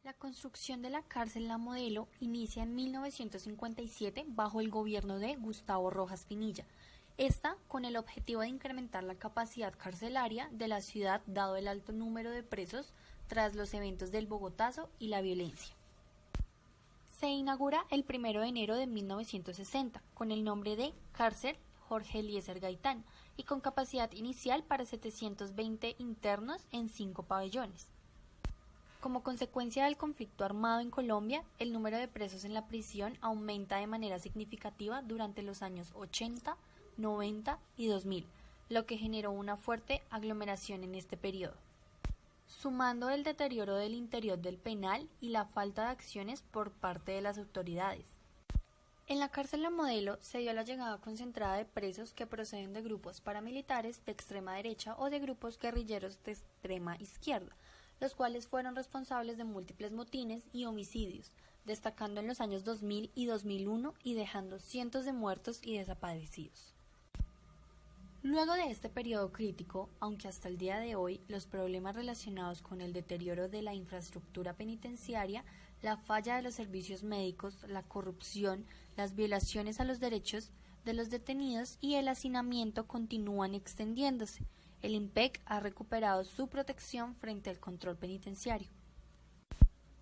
La construcción de la cárcel La Modelo inicia en 1957 bajo el gobierno de Gustavo Rojas Pinilla, esta con el objetivo de incrementar la capacidad carcelaria de la ciudad dado el alto número de presos tras los eventos del Bogotazo y la violencia. Se inaugura el 1 de enero de 1960 con el nombre de Cárcel Jorge Eliezer Gaitán y con capacidad inicial para 720 internos en 5 pabellones. Como consecuencia del conflicto armado en Colombia, el número de presos en la prisión aumenta de manera significativa durante los años 80, 90 y 2000, lo que generó una fuerte aglomeración en este periodo. Sumando el deterioro del interior del penal y la falta de acciones por parte de las autoridades. En la cárcel La Modelo se dio la llegada concentrada de presos que proceden de grupos paramilitares de extrema derecha o de grupos guerrilleros de extrema izquierda, los cuales fueron responsables de múltiples motines y homicidios, destacando en los años 2000 y 2001 y dejando cientos de muertos y desaparecidos. Luego de este periodo crítico, aunque hasta el día de hoy los problemas relacionados con el deterioro de la infraestructura penitenciaria, la falla de los servicios médicos, la corrupción, las violaciones a los derechos de los detenidos y el hacinamiento continúan extendiéndose, el IMPEC ha recuperado su protección frente al control penitenciario.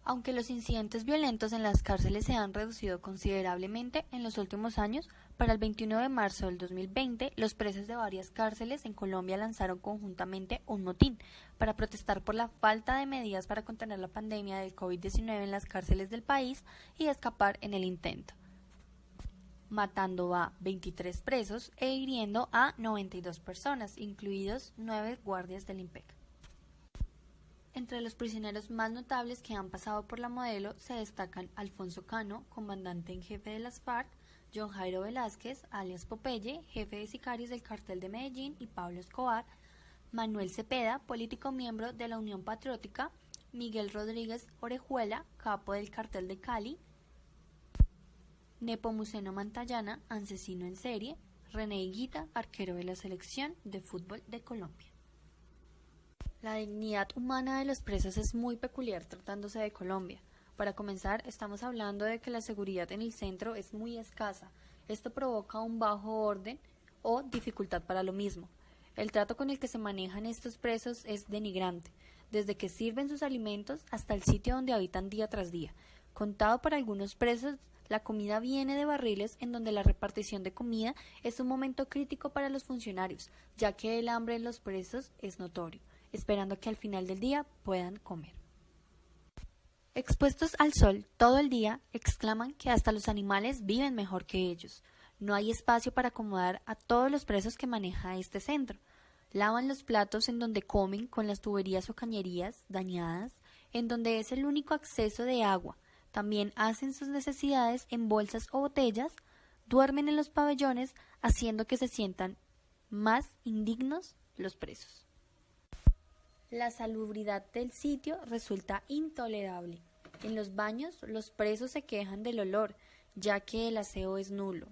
Aunque los incidentes violentos en las cárceles se han reducido considerablemente en los últimos años, para el 21 de marzo del 2020, los presos de varias cárceles en Colombia lanzaron conjuntamente un motín para protestar por la falta de medidas para contener la pandemia del COVID-19 en las cárceles del país y escapar en el intento, matando a 23 presos e hiriendo a 92 personas, incluidos 9 guardias del IMPEC. Entre los prisioneros más notables que han pasado por La Modelo se destacan Alfonso Cano, comandante en jefe de las FARC, John Jairo Velázquez, alias Popeye, jefe de sicarios del Cartel de Medellín y Pablo Escobar, Manuel Cepeda, político miembro de la Unión Patriótica, Miguel Rodríguez Orejuela, capo del Cartel de Cali, Nepomuceno Mantallana, asesino en serie, René Higuita, arquero de la selección de fútbol de Colombia. La dignidad humana de los presos es muy peculiar tratándose de Colombia. Para comenzar, estamos hablando de que la seguridad en el centro es muy escasa. Esto provoca un bajo orden o dificultad para lo mismo. El trato con el que se manejan estos presos es denigrante, desde que sirven sus alimentos hasta el sitio donde habitan día tras día. Contado por algunos presos, la comida viene de barriles en donde la repartición de comida es un momento crítico para los funcionarios, ya que el hambre en los presos es notorio, esperando que al final del día puedan comer. Expuestos al sol todo el día, exclaman que hasta los animales viven mejor que ellos. No hay espacio para acomodar a todos los presos que maneja este centro. Lavan los platos en donde comen con las tuberías o cañerías dañadas, en donde es el único acceso de agua. También hacen sus necesidades en bolsas o botellas, duermen en los pabellones, haciendo que se sientan más indignos los presos. La salubridad del sitio resulta intolerable. En los baños, los presos se quejan del olor, ya que el aseo es nulo.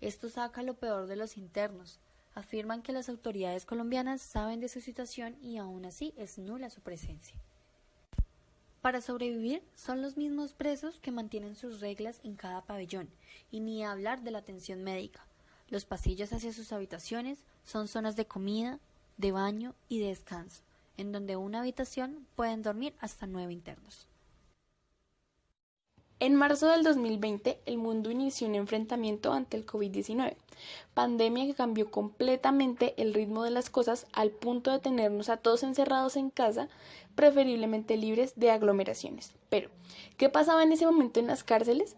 Esto saca lo peor de los internos. Afirman que las autoridades colombianas saben de su situación y aún así es nula su presencia. Para sobrevivir, son los mismos presos que mantienen sus reglas en cada pabellón, y ni hablar de la atención médica. Los pasillos hacia sus habitaciones son zonas de comida, de baño y de descanso, en donde una habitación pueden dormir hasta 9 internos. En marzo del 2020, el mundo inició un enfrentamiento ante el COVID-19, pandemia que cambió completamente el ritmo de las cosas al punto de tenernos a todos encerrados en casa, preferiblemente libres de aglomeraciones. Pero, ¿qué pasaba en ese momento en las cárceles?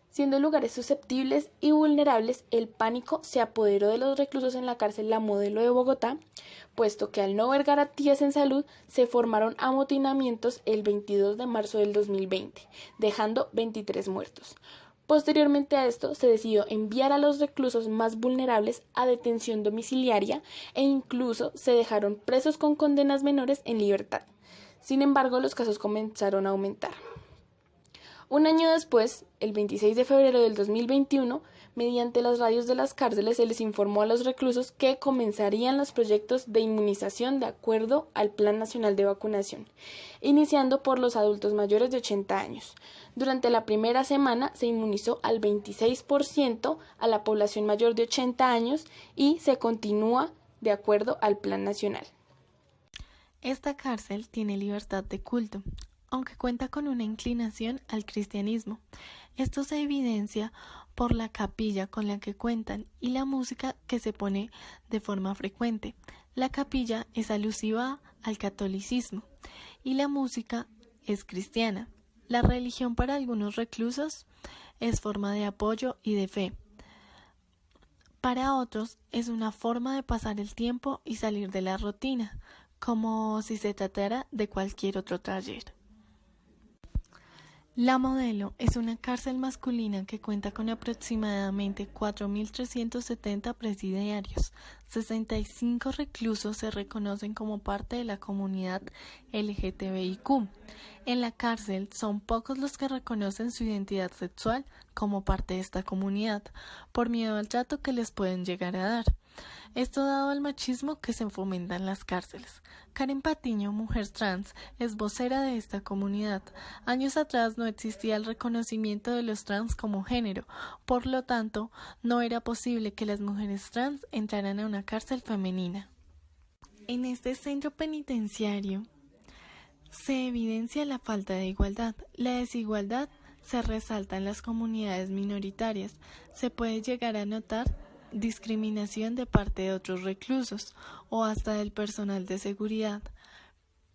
Siendo lugares susceptibles y vulnerables, el pánico se apoderó de los reclusos en la cárcel La Modelo de Bogotá, puesto que al no haber garantías en salud, se formaron amotinamientos el 22 de marzo del 2020, dejando 23 muertos. Posteriormente a esto, se decidió enviar a los reclusos más vulnerables a detención domiciliaria e incluso se dejaron presos con condenas menores en libertad. Sin embargo, los casos comenzaron a aumentar. Un año después, el 26 de febrero del 2021, mediante las radios de las cárceles se les informó a los reclusos que comenzarían los proyectos de inmunización de acuerdo al Plan Nacional de Vacunación, iniciando por los adultos mayores de 80 años. Durante la primera semana se inmunizó al 26% a la población mayor de 80 años y se continúa de acuerdo al Plan Nacional. Esta cárcel tiene libertad de culto, aunque cuenta con una inclinación al cristianismo. Esto se evidencia por la capilla con la que cuentan y la música que se pone de forma frecuente. La capilla es alusiva al catolicismo y la música es cristiana. La religión para algunos reclusos es forma de apoyo y de fe. Para otros es una forma de pasar el tiempo y salir de la rutina, como si se tratara de cualquier otro taller. La Modelo es una cárcel masculina que cuenta con aproximadamente 4.370 presidiarios. 65 reclusos se reconocen como parte de la comunidad LGTBIQ. En la cárcel son pocos los que reconocen su identidad sexual como parte de esta comunidad, por miedo al trato que les pueden llegar a dar. Esto dado al machismo que se fomenta en las cárceles. Karen Patiño, mujer trans, es vocera de esta comunidad. Años atrás no existía el reconocimiento de los trans como género, por lo tanto, no era posible que las mujeres trans entraran a una cárcel femenina. En este centro penitenciario se evidencia la falta de igualdad. La desigualdad se resalta en las comunidades minoritarias. Se puede llegar a notar discriminación de parte de otros reclusos o hasta del personal de seguridad.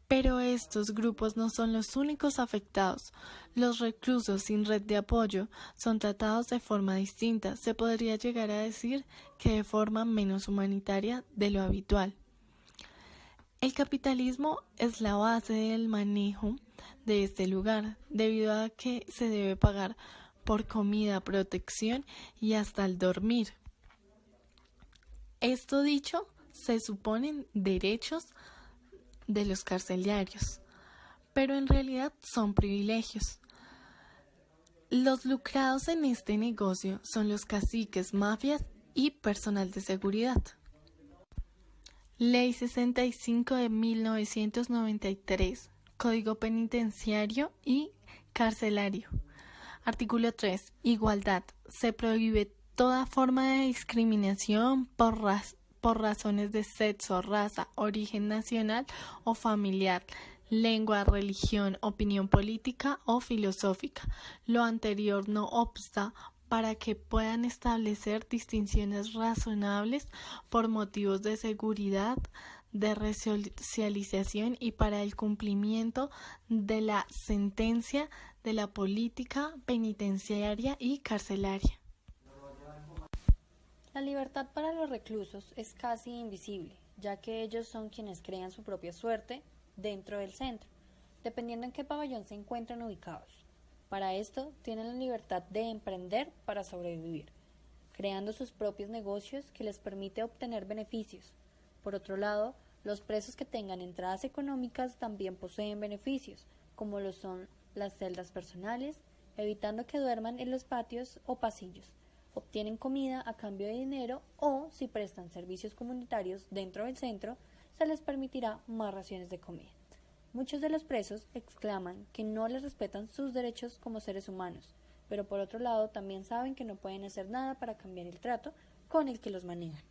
Pero estos grupos no son los únicos afectados. Los reclusos sin red de apoyo son tratados de forma distinta. Se podría llegar a decir que de forma menos humanitaria de lo habitual. El capitalismo es la base del manejo de este lugar, debido a que se debe pagar por comida, protección y hasta el dormir. Esto dicho, se suponen derechos de los carcelarios, pero en realidad son privilegios. Los lucrados en este negocio son los caciques, mafias y personal de seguridad. Ley 65 de 1993, Código Penitenciario y Carcelario. Artículo 3. Igualdad. Se prohíbe toda forma de discriminación por razones de sexo, raza, origen nacional o familiar, lengua, religión, opinión política o filosófica. Lo anterior no obsta para que puedan establecer distinciones razonables por motivos de seguridad, de resocialización y para el cumplimiento de la sentencia de la política penitenciaria y carcelaria. La libertad para los reclusos es casi invisible, ya que ellos son quienes crean su propia suerte dentro del centro, dependiendo en qué pabellón se encuentran ubicados. Para esto, tienen la libertad de emprender para sobrevivir, creando sus propios negocios que les permite obtener beneficios. Por otro lado, los presos que tengan entradas económicas también poseen beneficios, como lo son las celdas personales, evitando que duerman en los patios o pasillos. Obtienen comida a cambio de dinero o, si prestan servicios comunitarios dentro del centro, se les permitirá más raciones de comida. Muchos de los presos exclaman que no les respetan sus derechos como seres humanos, pero por otro lado también saben que no pueden hacer nada para cambiar el trato con el que los manejan.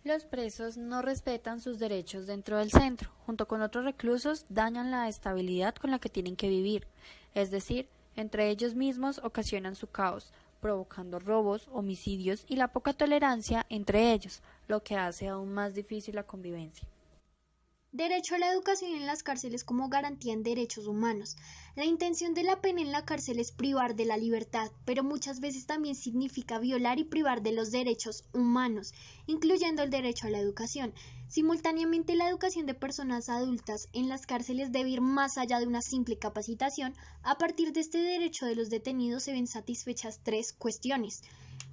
Los presos no respetan sus derechos dentro del centro. Junto con otros reclusos dañan la estabilidad con la que tienen que vivir, es decir, entre ellos mismos ocasionan su caos, provocando robos, homicidios y la poca tolerancia entre ellos, lo que hace aún más difícil la convivencia. Derecho a la educación en las cárceles como garantía en derechos humanos. La intención de la pena en la cárcel es privar de la libertad, pero muchas veces también significa violar y privar de los derechos humanos, incluyendo el derecho a la educación. Simultáneamente, la educación de personas adultas en las cárceles debe ir más allá de una simple capacitación. A partir de este derecho de los detenidos se ven satisfechas tres cuestiones.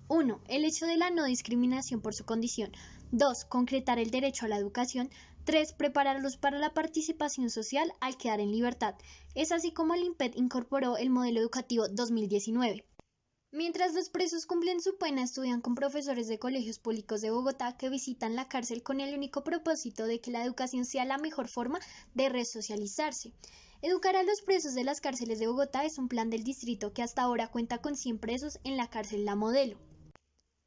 1. El hecho de la no discriminación por su condición. 2. Concretar el derecho a la educación. 3. Prepararlos para la participación social al quedar en libertad. Es así como el INPET incorporó el modelo educativo 2019. Mientras los presos cumplen su pena, estudian con profesores de colegios públicos de Bogotá que visitan la cárcel con el único propósito de que la educación sea la mejor forma de resocializarse. Educar a los presos de las cárceles de Bogotá es un plan del distrito que hasta ahora cuenta con 100 presos en la cárcel La Modelo.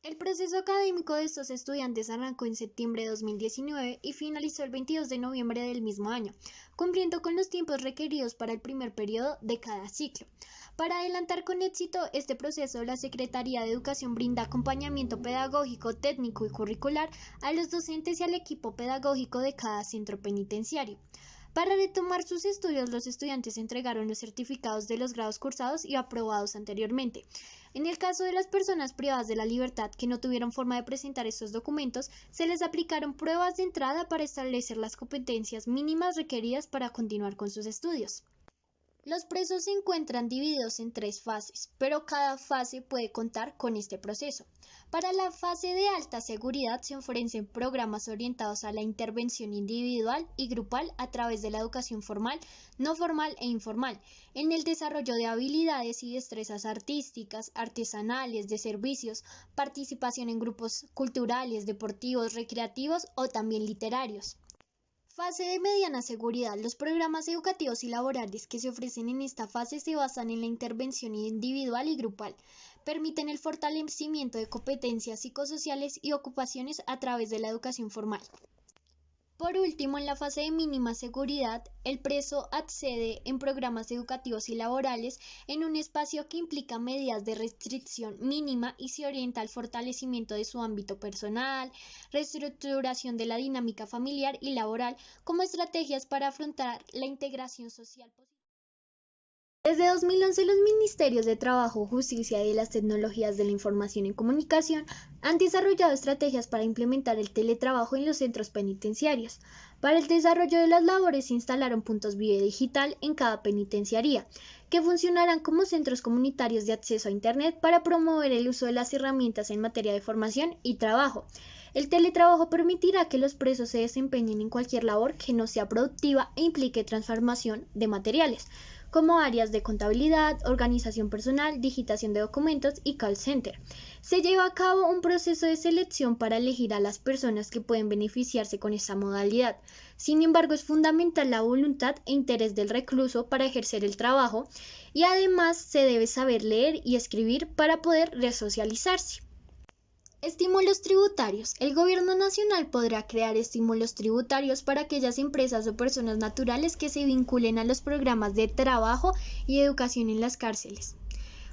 El proceso académico de estos estudiantes arrancó en septiembre de 2019 y finalizó el 22 de noviembre del mismo año, cumpliendo con los tiempos requeridos para el primer periodo de cada ciclo. Para adelantar con éxito este proceso, la Secretaría de Educación brinda acompañamiento pedagógico, técnico y curricular a los docentes y al equipo pedagógico de cada centro penitenciario. Para retomar sus estudios, los estudiantes entregaron los certificados de los grados cursados y aprobados anteriormente. En el caso de las personas privadas de la libertad que no tuvieron forma de presentar estos documentos, se les aplicaron pruebas de entrada para establecer las competencias mínimas requeridas para continuar con sus estudios. Los presos se encuentran divididos en 3 fases, pero cada fase puede contar con este proceso. Para la fase de alta seguridad se ofrecen programas orientados a la intervención individual y grupal a través de la educación formal, no formal e informal, en el desarrollo de habilidades y destrezas artísticas, artesanales, de servicios, participación en grupos culturales, deportivos, recreativos o también literarios. Fase de mediana seguridad. Los programas educativos y laborales que se ofrecen en esta fase se basan en la intervención individual y grupal. Permiten el fortalecimiento de competencias psicosociales y ocupaciones a través de la educación formal. Por último, en la fase de mínima seguridad, el preso accede en programas educativos y laborales en un espacio que implica medidas de restricción mínima y se orienta al fortalecimiento de su ámbito personal, reestructuración de la dinámica familiar y laboral como estrategias para afrontar la integración social positiva. Desde 2011, los Ministerios de Trabajo, Justicia y de las Tecnologías de la Información y Comunicación han desarrollado estrategias para implementar el teletrabajo en los centros penitenciarios. Para el desarrollo de las labores se instalaron puntos Vive Digital en cada penitenciaría, que funcionarán como centros comunitarios de acceso a Internet para promover el uso de las herramientas en materia de formación y trabajo. El teletrabajo permitirá que los presos se desempeñen en cualquier labor que no sea productiva e implique transformación de materiales, como áreas de contabilidad, organización personal, digitación de documentos y call center. Se lleva a cabo un proceso de selección para elegir a las personas que pueden beneficiarse con esta modalidad. Sin embargo, es fundamental la voluntad e interés del recluso para ejercer el trabajo y además se debe saber leer y escribir para poder resocializarse. Estímulos tributarios. El Gobierno Nacional podrá crear estímulos tributarios para aquellas empresas o personas naturales que se vinculen a los programas de trabajo y educación en las cárceles.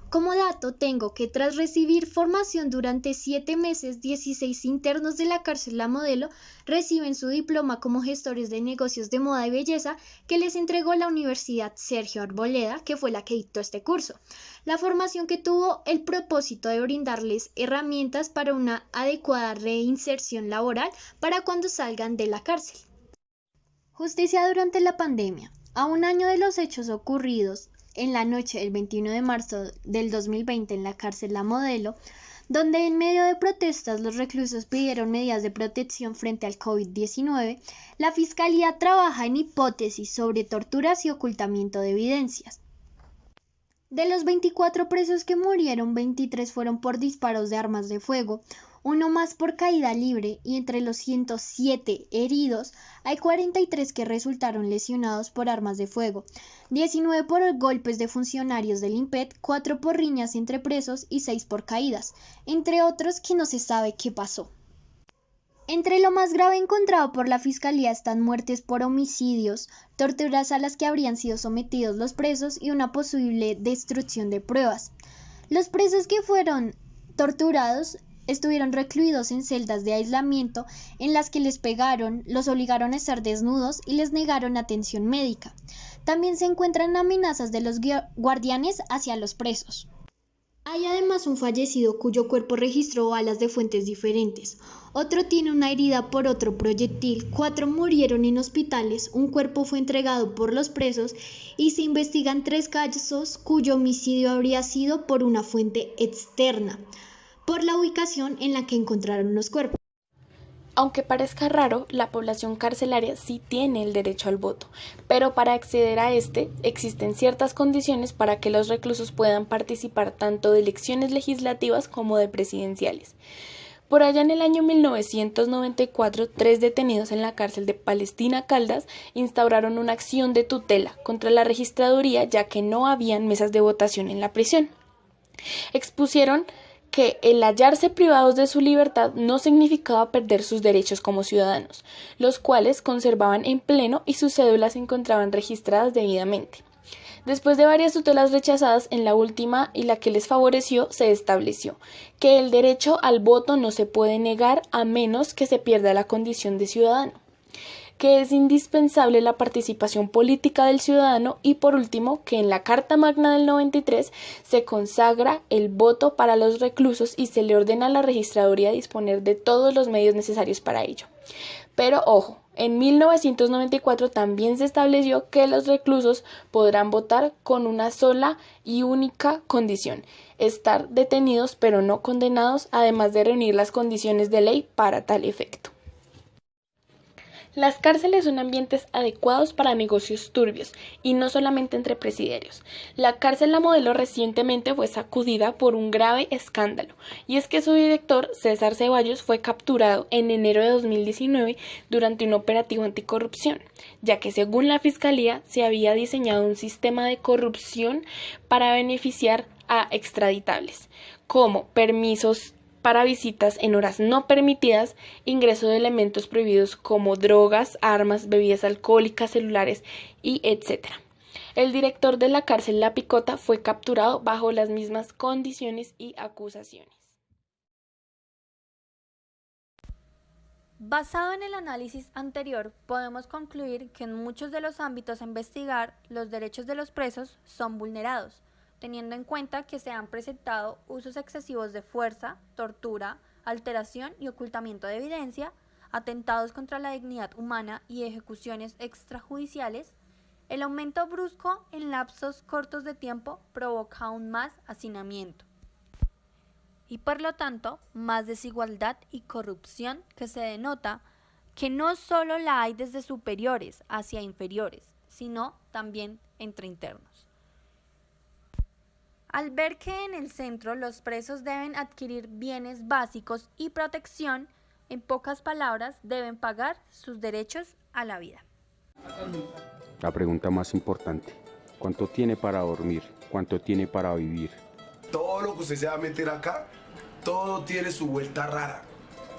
Como dato, tengo que tras recibir formación durante 7 meses, 16 internos de la cárcel La Modelo reciben su diploma como gestores de negocios de moda y belleza que les entregó la Universidad Sergio Arboleda, que fue la que dictó este curso. La formación que tuvo el propósito de brindarles herramientas para una adecuada reinserción laboral para cuando salgan de la cárcel. Justicia durante la pandemia. A un año de los hechos ocurridos en la noche del 21 de marzo del 2020 en la cárcel La Modelo, donde en medio de protestas los reclusos pidieron medidas de protección frente al COVID-19, la Fiscalía trabaja en hipótesis sobre torturas y ocultamiento de evidencias. De los 24 presos que murieron, 23 fueron por disparos de armas de fuego, uno más por caída libre, y entre los 107 heridos hay 43 que resultaron lesionados por armas de fuego, 19 por golpes de funcionarios del INPET, 4 por riñas entre presos y 6 por caídas, entre otros que no se sabe qué pasó. Entre lo más grave encontrado por la Fiscalía están muertes por homicidios, torturas a las que habrían sido sometidos los presos y una posible destrucción de pruebas. Los presos que fueron torturados estuvieron recluidos en celdas de aislamiento en las que les pegaron, los obligaron a estar desnudos y les negaron atención médica. También se encuentran amenazas de los guardianes hacia los presos. Hay además un fallecido cuyo cuerpo registró balas de fuentes diferentes. Otro tiene una herida por otro proyectil. 4 murieron en hospitales. Un cuerpo fue entregado por los presos y se investigan 3 casos cuyo homicidio habría sido por una fuente externa, por la ubicación en la que encontraron los cuerpos. Aunque parezca raro, la población carcelaria sí tiene el derecho al voto, pero para acceder a este existen ciertas condiciones para que los reclusos puedan participar tanto de elecciones legislativas como de presidenciales. Por allá en el año 1994, 3 detenidos en la cárcel de Palestina Caldas instauraron una acción de tutela contra la registraduría, ya que no habían mesas de votación en la prisión. Expusieron que el hallarse privados de su libertad no significaba perder sus derechos como ciudadanos, los cuales conservaban en pleno y sus cédulas se encontraban registradas debidamente. Después de varias tutelas rechazadas, en la última y la que les favoreció, se estableció que el derecho al voto no se puede negar a menos que se pierda la condición de ciudadano, que es indispensable la participación política del ciudadano y, por último, que en la Carta Magna del 93 se consagra el voto para los reclusos y se le ordena a la registraduría disponer de todos los medios necesarios para ello. Pero ojo, en 1994 también se estableció que los reclusos podrán votar con una sola y única condición: estar detenidos pero no condenados, además de reunir las condiciones de ley para tal efecto. Las cárceles son ambientes adecuados para negocios turbios, y no solamente entre presidiarios. La cárcel La Modelo recientemente fue sacudida por un grave escándalo, y es que su director, César Ceballos, fue capturado en enero de 2019 durante un operativo anticorrupción, ya que según la Fiscalía se había diseñado un sistema de corrupción para beneficiar a extraditables, como permisos para visitas en horas no permitidas, ingreso de elementos prohibidos como drogas, armas, bebidas alcohólicas, celulares y etc. El director de la cárcel La Picota fue capturado bajo las mismas condiciones y acusaciones. Basado en el análisis anterior, podemos concluir que en muchos de los ámbitos a investigar, los derechos de los presos son vulnerados, teniendo en cuenta que se han presentado usos excesivos de fuerza, tortura, alteración y ocultamiento de evidencia, atentados contra la dignidad humana y ejecuciones extrajudiciales. El aumento brusco en lapsos cortos de tiempo provoca aún más hacinamiento y, por lo tanto, más desigualdad y corrupción, que se denota que no solo la hay desde superiores hacia inferiores, sino también entre internos. Al ver que en el centro los presos deben adquirir bienes básicos y protección, en pocas palabras, deben pagar sus derechos a la vida. La pregunta más importante: ¿cuánto tiene para dormir? ¿Cuánto tiene para vivir? Todo lo que usted se va a meter acá, todo tiene su vuelta rara.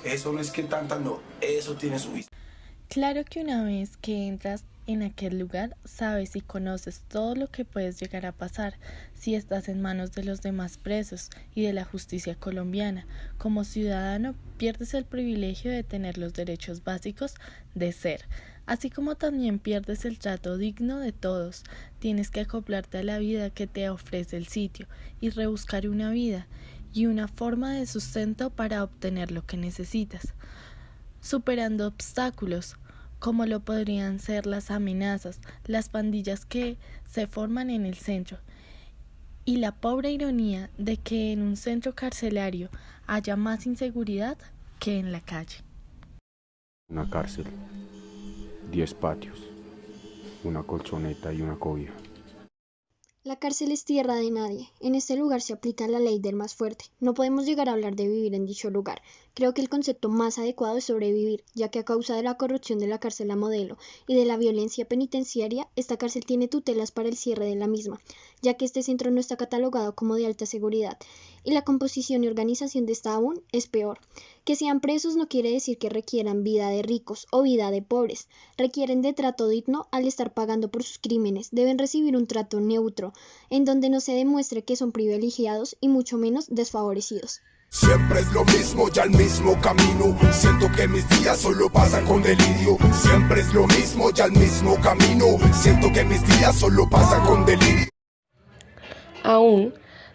Eso no es que tanta, no, eso tiene su vista. Claro que una vez que entras en aquel lugar, sabes y conoces todo lo que puedes llegar a pasar si estás en manos de los demás presos y de la justicia colombiana. Como ciudadano, pierdes el privilegio de tener los derechos básicos de ser, así como también pierdes el trato digno de todos. Tienes que acoplarte a la vida que te ofrece el sitio y rebuscar una vida y una forma de sustento para obtener lo que necesitas, superando obstáculos como lo podrían ser las amenazas, las pandillas que se forman en el centro, y la pobre ironía de que en un centro carcelario haya más inseguridad que en la calle. Una cárcel, 10 patios, una colchoneta y una cobija. La cárcel es tierra de nadie. En este lugar se aplica la ley del más fuerte. No podemos llegar a hablar de vivir en dicho lugar. Creo que el concepto más adecuado es sobrevivir, ya que a causa de la corrupción de la cárcel La Modelo y de la violencia penitenciaria, esta cárcel tiene tutelas para el cierre de la misma, ya que este centro no está catalogado como de alta seguridad, y la composición y organización de esta aún es peor. Que sean presos no quiere decir que requieran vida de ricos o vida de pobres. Requieren de trato digno al estar pagando por sus crímenes. Deben recibir un trato neutro, en donde no se demuestre que son privilegiados y mucho menos desfavorecidos. Siempre es lo mismo, ya el mismo camino. Siento que mis días solo pasan con delirio. Siempre es lo mismo, ya el mismo camino. Siento que mis días solo pasan con delirio. Aún,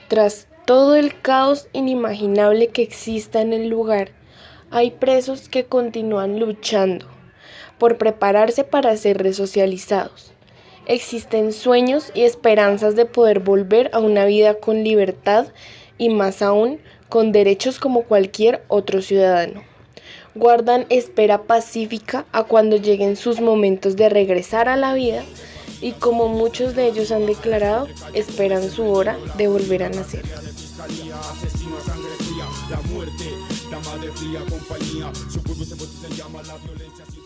tras todo el caos inimaginable que exista en el lugar, hay presos que continúan luchando por prepararse para ser resocializados. Existen sueños y esperanzas de poder volver a una vida con libertad y, más aún, con derechos como cualquier otro ciudadano. guardan espera pacífica a cuando lleguen sus momentos de regresar a la vida y, como muchos de ellos han declarado, esperan su hora de volver a nacer. La muerte, dama de fría compañía, su cuerpo se llama la violencia sin